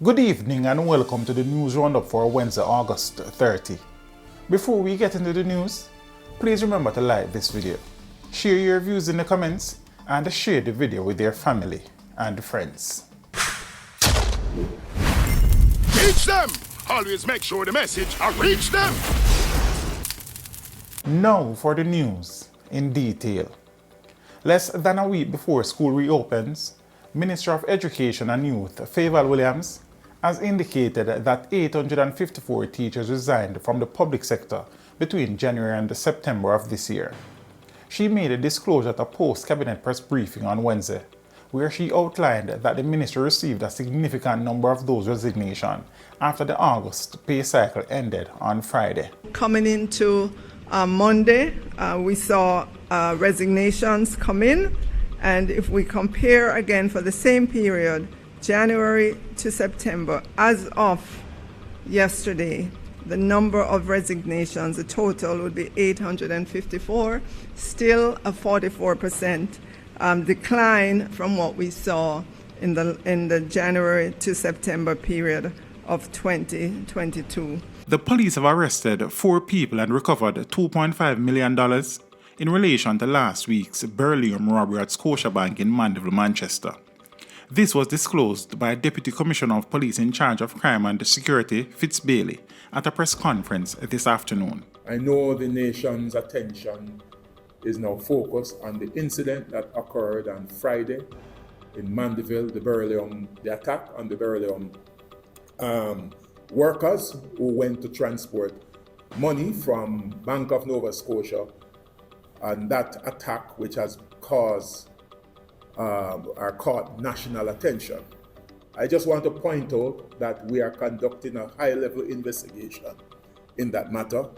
Good evening and welcome to the news roundup for Wednesday, August 30. Before we get into the news, please remember to like this video, share your views in the comments, and share the video with your family and friends. Teach them! Always make sure the message will reach them! Now for the news in detail. Less than a week before school reopens, Minister of Education and Youth Favour Williams has indicated that 854 teachers resigned from the public sector between January and September of this year. She made a disclosure at a post-cabinet press briefing on Wednesday, where she outlined that the minister received a significant number of those resignations after the August pay cycle ended on Friday. Coming into Monday, we saw resignations come in, and if we compare again for the same period, January to September, as of yesterday, the number of resignations, the total would be 854, still a 44% decline from what we saw in the January to September period of 2022. The police have arrested 4 people and recovered $2.5 million in relation to last week's beryllium robbery at Scotiabank in Mandeville, Manchester. This was disclosed by Deputy Commissioner of Police in charge of crime and security, Fitz Bailey, at a press conference this afternoon. I know the nation's attention is now focused on the incident that occurred on Friday in Mandeville, the attack on the beryllium workers who went to transport money from Bank of Nova Scotia, and that attack which has caught national attention. I just want to point out that we are conducting a high-level investigation in that matter,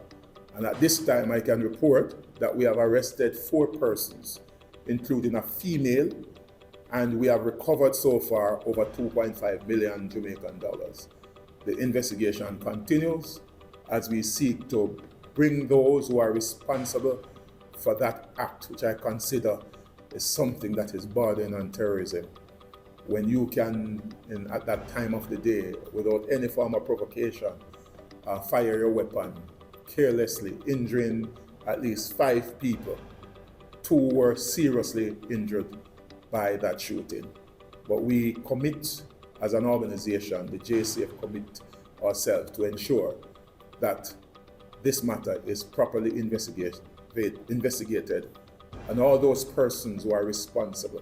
and at this time I can report that we have arrested 4 persons, including a female, and we have recovered so far over 2.5 million Jamaican dollars. The investigation continues as we seek to bring those who are responsible for that act, which I consider is something that is bordering on terrorism. When you can, at that time of the day, without any form of provocation, fire your weapon carelessly, injuring at least 5 people. 2 were seriously injured by that shooting. But we commit, as an organization, the JCF commit ourselves to ensure that this matter is properly investigated, and all those persons who are responsible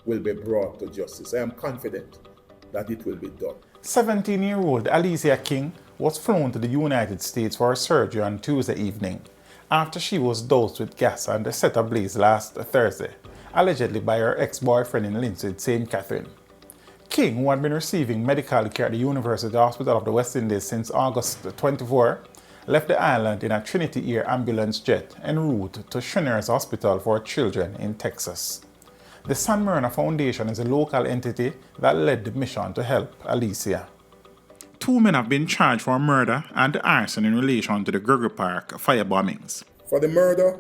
will be brought to justice. I am confident that it will be done. 17-year-old Alicia King was flown to the United States for surgery on Tuesday evening after she was doused with gas and set ablaze last Thursday, allegedly by her ex-boyfriend in Lindsay, St. Catherine. King, who had been receiving medical care at the University Hospital of the West Indies since August 24, left the island in a Trinity Air ambulance jet en route to Shriners Hospital for Children in Texas. The San Myrna Foundation is a local entity that led the mission to help Alicia. 2 men have been charged for murder and arson in relation to the Gregory Park fire bombings. For the murder,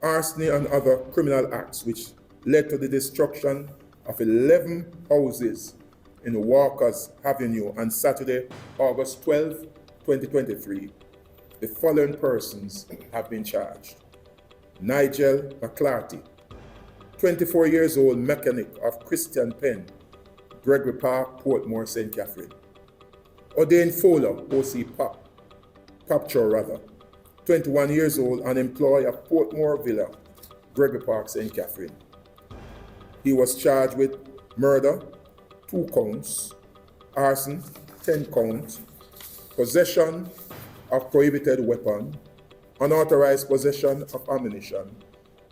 arson and other criminal acts which led to the destruction of 11 houses in Walker's Avenue on Saturday, August 12, 2023, the following persons have been charged. Nigel McClarty, 24 years old mechanic of Christian Penn, Gregory Park, Portmore, St. Catherine. Ordained Fowler, O.C. Papture, 21 years old, an employee of Portmore Villa, Gregory Park, St. Catherine. He was charged with murder, 2 counts, arson, 10 counts, possession of prohibited weapon, unauthorized possession of ammunition,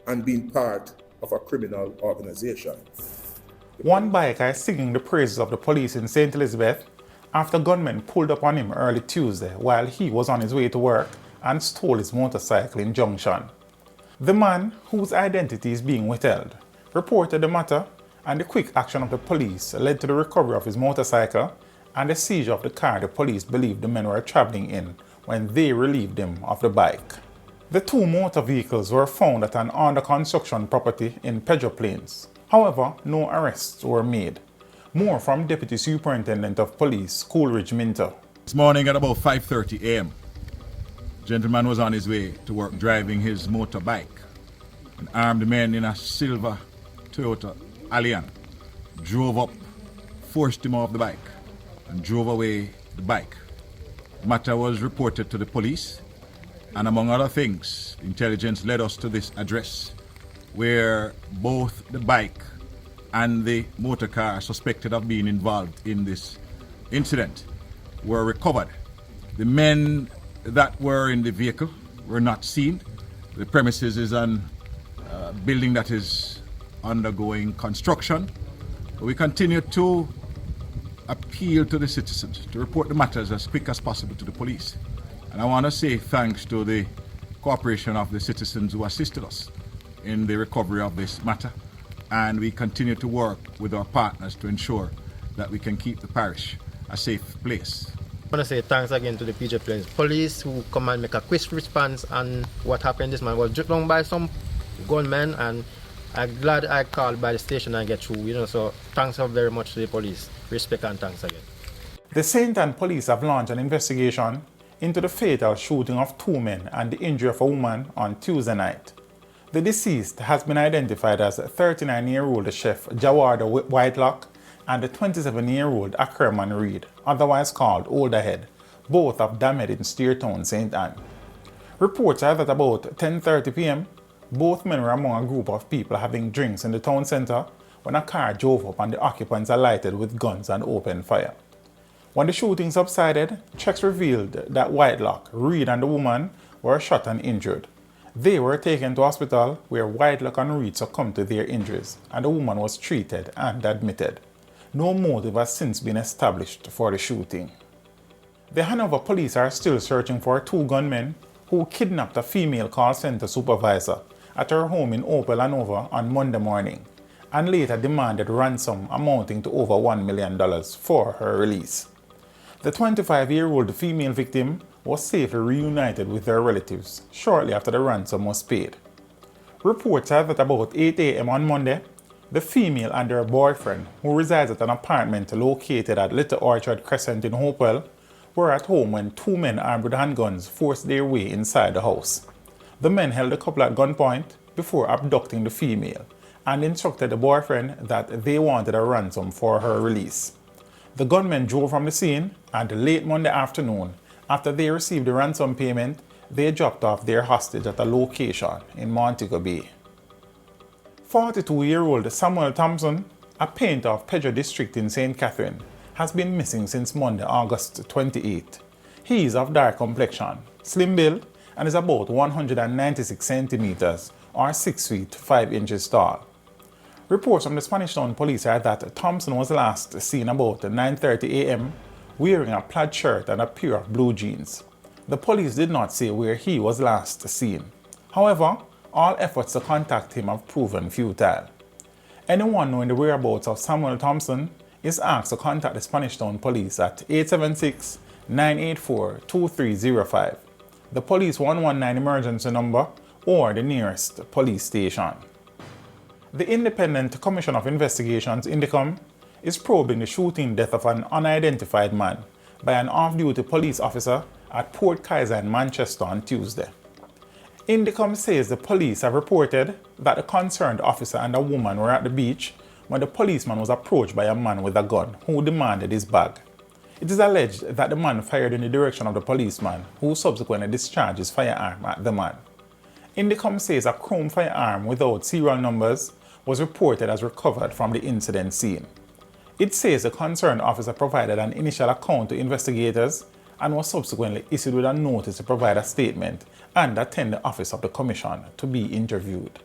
and being part of a criminal organization. One biker is singing the praises of the police in St. Elizabeth after gunmen pulled up on him early Tuesday while he was on his way to work and stole his motorcycle in Junction. The man, whose identity is being withheld, reported the matter, and the quick action of the police led to the recovery of his motorcycle and the seizure of the car the police believed the men were traveling in when they relieved him of the bike. The 2 motor vehicles were found at an under construction property in Pedro Plains. However, no arrests were made. More from Deputy Superintendent of Police, Coleridge Minter. This morning at about 5:30 a.m., gentleman was on his way to work driving his motorbike. An armed man in a silver Toyota Allian drove up, forced him off the bike, and drove away the bike. The matter was reported to the police, and among other things, intelligence led us to this address, where both the bike and the motor car suspected of being involved in this incident were recovered. The men that were in the vehicle were not seen. The premises is an building that is undergoing construction. We continue to appeal to the citizens to report the matters as quick as possible to the police. And I want to say thanks to the cooperation of the citizens who assisted us in the recovery of this matter. And we continue to work with our partners to ensure that we can keep the parish a safe place. I want to say thanks again to the PJ Police who come and make a quick response on what happened. This man was driven down by some gunmen, and I'm glad I called by the station and get through, so thanks very much to the police. Respect and thanks again. The St. Ann police have launched an investigation into the fatal shooting of 2 men and the injury of a woman on Tuesday night. The deceased has been identified as 39-year-old chef Jawarda Whitelock and the 27-year-old Ackerman Reed, otherwise called Olderhead, both of Damhead in Steertown, St. Ann. Reports are that about 10:30 p.m., both men were among a group of people having drinks in the town centre when a car drove up and the occupants alighted with guns and opened fire. When the shooting subsided, checks revealed that Whitelock, Reed and the woman were shot and injured. They were taken to hospital where Whitelock and Reed succumbed to their injuries and the woman was treated and admitted. No motive has since been established for the shooting. The Hanover police are still searching for 2 gunmen who kidnapped a female call center supervisor at her home in Hopewell, Hanover on Monday morning and later demanded ransom amounting to over $1 million for her release. The 25-year-old female victim was safely reunited with her relatives shortly after the ransom was paid. Reports are that about 8 a.m. on Monday, the female and her boyfriend, who resides at an apartment located at Little Orchard Crescent in Hopewell, were at home when 2 men armed with handguns forced their way inside the house. The men held the couple at gunpoint before abducting the female and instructed the boyfriend that they wanted a ransom for her release. The gunmen drove from the scene, and late Monday afternoon, after they received the ransom payment, they dropped off their hostage at a location in Montego Bay. 42-year-old Samuel Thompson, a painter of Pedro District in St. Catherine, has been missing since Monday, August 28. He is of dark complexion, slim build, and is about 196 centimeters or 6 feet 5 inches tall. Reports from the Spanish Town police are that Thompson was last seen about 9:30 a.m. wearing a plaid shirt and a pair of blue jeans. The police did not say where he was last seen. However, all efforts to contact him have proven futile. Anyone knowing the whereabouts of Samuel Thompson is asked to contact the Spanish Town police at 876-984-2305, the police 119 emergency number, or the nearest police station. The Independent Commission of Investigations, INDECOM, is probing the shooting death of an unidentified man by an off-duty police officer at Port Kaiser in Manchester on Tuesday. INDECOM says the police have reported that the concerned officer and a woman were at the beach when the policeman was approached by a man with a gun who demanded his bag. It is alleged that the man fired in the direction of the policeman, who subsequently discharged his firearm at the man. INDECOM says a chrome firearm without serial numbers was reported as recovered from the incident scene. It says the concerned officer provided an initial account to investigators and was subsequently issued with a notice to provide a statement and attend the office of the commission to be interviewed.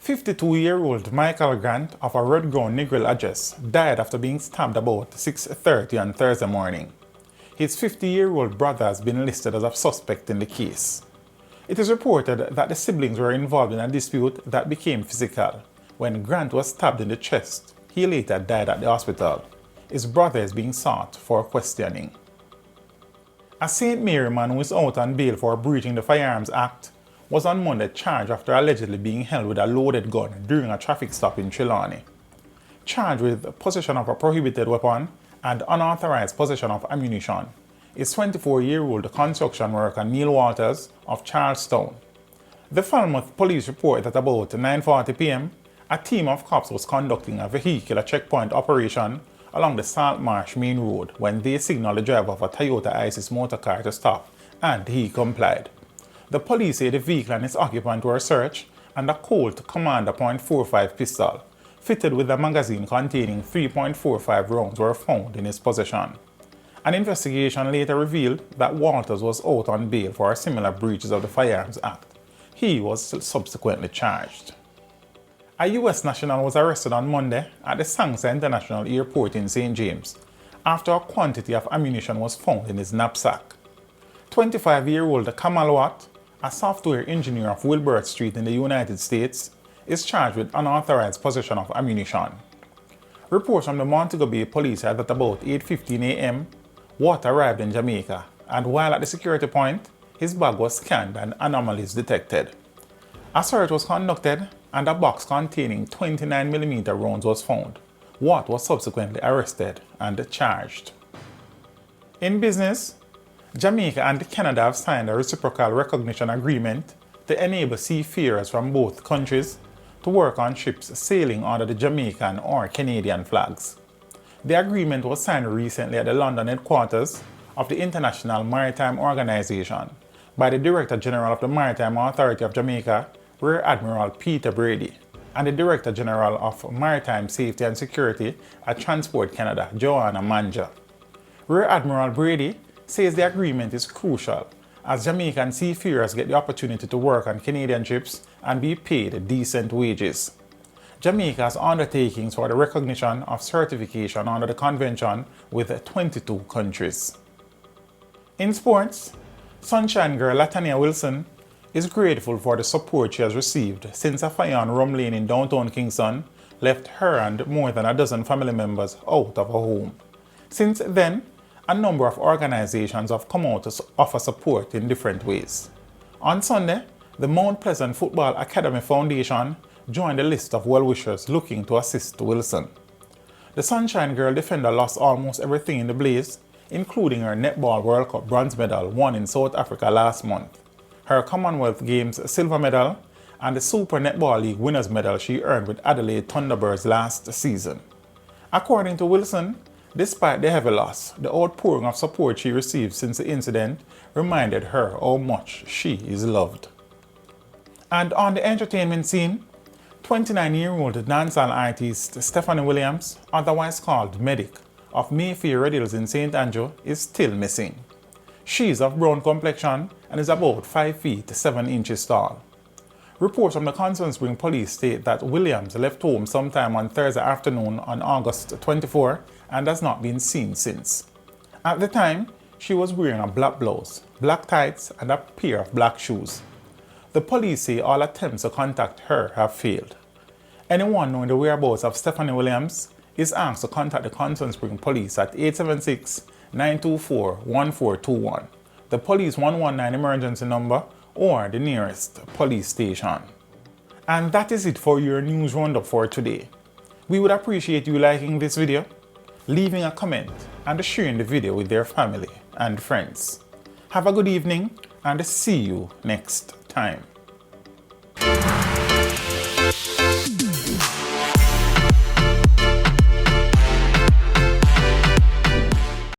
52-year-old Michael Grant of a Red Ground Negril address died after being stabbed about 6:30 on Thursday morning. His 50-year-old brother has been listed as a suspect in the case. It is reported that the siblings were involved in a dispute that became physical. When Grant was stabbed in the chest, he later died at the hospital. His brother is being sought for questioning. A St. Mary man who is out on bail for breaching the Firearms Act was on Monday charged after allegedly being held with a loaded gun during a traffic stop in Trelawney. charged with possession of a prohibited weapon and unauthorized possession of ammunition, is 24-year-old construction worker Neil Walters of Charlestown. The Falmouth police report that about 9:40 p.m., a team of cops was conducting a vehicular checkpoint operation along the Saltmarsh Main Road when they signaled the driver of a Toyota Isis motorcar to stop, and he complied. The police say the vehicle and its occupant were searched, and a Colt Commander .45 pistol, fitted with a magazine containing 3.45 rounds, were found in his possession. An investigation later revealed that Walters was out on bail for similar breaches of the Firearms Act. He was subsequently charged. A U.S. national was arrested on Monday at the Sangsa International Airport in St. James after a quantity of ammunition was found in his knapsack. 25-year-old Kamal Watt, a software engineer of Wilbert Street in the United States, is charged with unauthorized possession of ammunition. Reports from the Montego Bay police said that about 8:15 a.m., Watt arrived in Jamaica, and while at the security point, his bag was scanned and anomalies detected. A search was conducted and a box containing 29mm rounds was found. Watt was subsequently arrested and charged. In business, Jamaica and Canada have signed a reciprocal recognition agreement to enable seafarers from both countries to work on ships sailing under the Jamaican or Canadian flags. The agreement was signed recently at the London headquarters of the International Maritime Organization by the Director General of the Maritime Authority of Jamaica, Rear Admiral Peter Brady, and the Director General of Maritime Safety and Security at Transport Canada, Joanna Manja. Rear Admiral Brady says the agreement is crucial as Jamaican seafarers get the opportunity to work on Canadian ships and be paid decent wages. Jamaica has undertakings for the recognition of certification under the convention with 22 countries. In sports, Sunshine Girl Latanya Wilson is grateful for the support she has received since a fire on Rum Lane in downtown Kingston left her and more than a dozen family members out of a home. Since then, a number of organizations have come out to offer support in different ways. On Sunday, the Mount Pleasant Football Academy Foundation joined the list of well-wishers looking to assist Wilson. The Sunshine Girl defender lost almost everything in the blaze, including her Netball World Cup bronze medal won in South Africa last month, her Commonwealth Games silver medal, and the Super Netball League winners medal she earned with Adelaide Thunderbirds last season. According to Wilson, despite the heavy loss, the outpouring of support she received since the incident reminded her how much she is loved. And on the entertainment scene, 29-year-old dancehall artist Stephanie Williams, otherwise called Medic, of Mayfair Red Hills in St. Andrew, is still missing. She is of brown complexion and is about 5 feet 7 inches tall. Reports from the Constant Spring Police state that Williams left home sometime on Thursday afternoon on August 24 and has not been seen since. At the time, she was wearing a black blouse, black tights, and a pair of black shoes. The police say all attempts to contact her have failed. Anyone knowing the whereabouts of Stephanie Williams is asked to contact the Constant Spring Police at 876-924-1421, the Police 119 emergency number, or the nearest police station. And that is it for your news roundup for today. We would appreciate you liking this video, leaving a comment, and sharing the video with their family and friends. Have a good evening, and see you next time.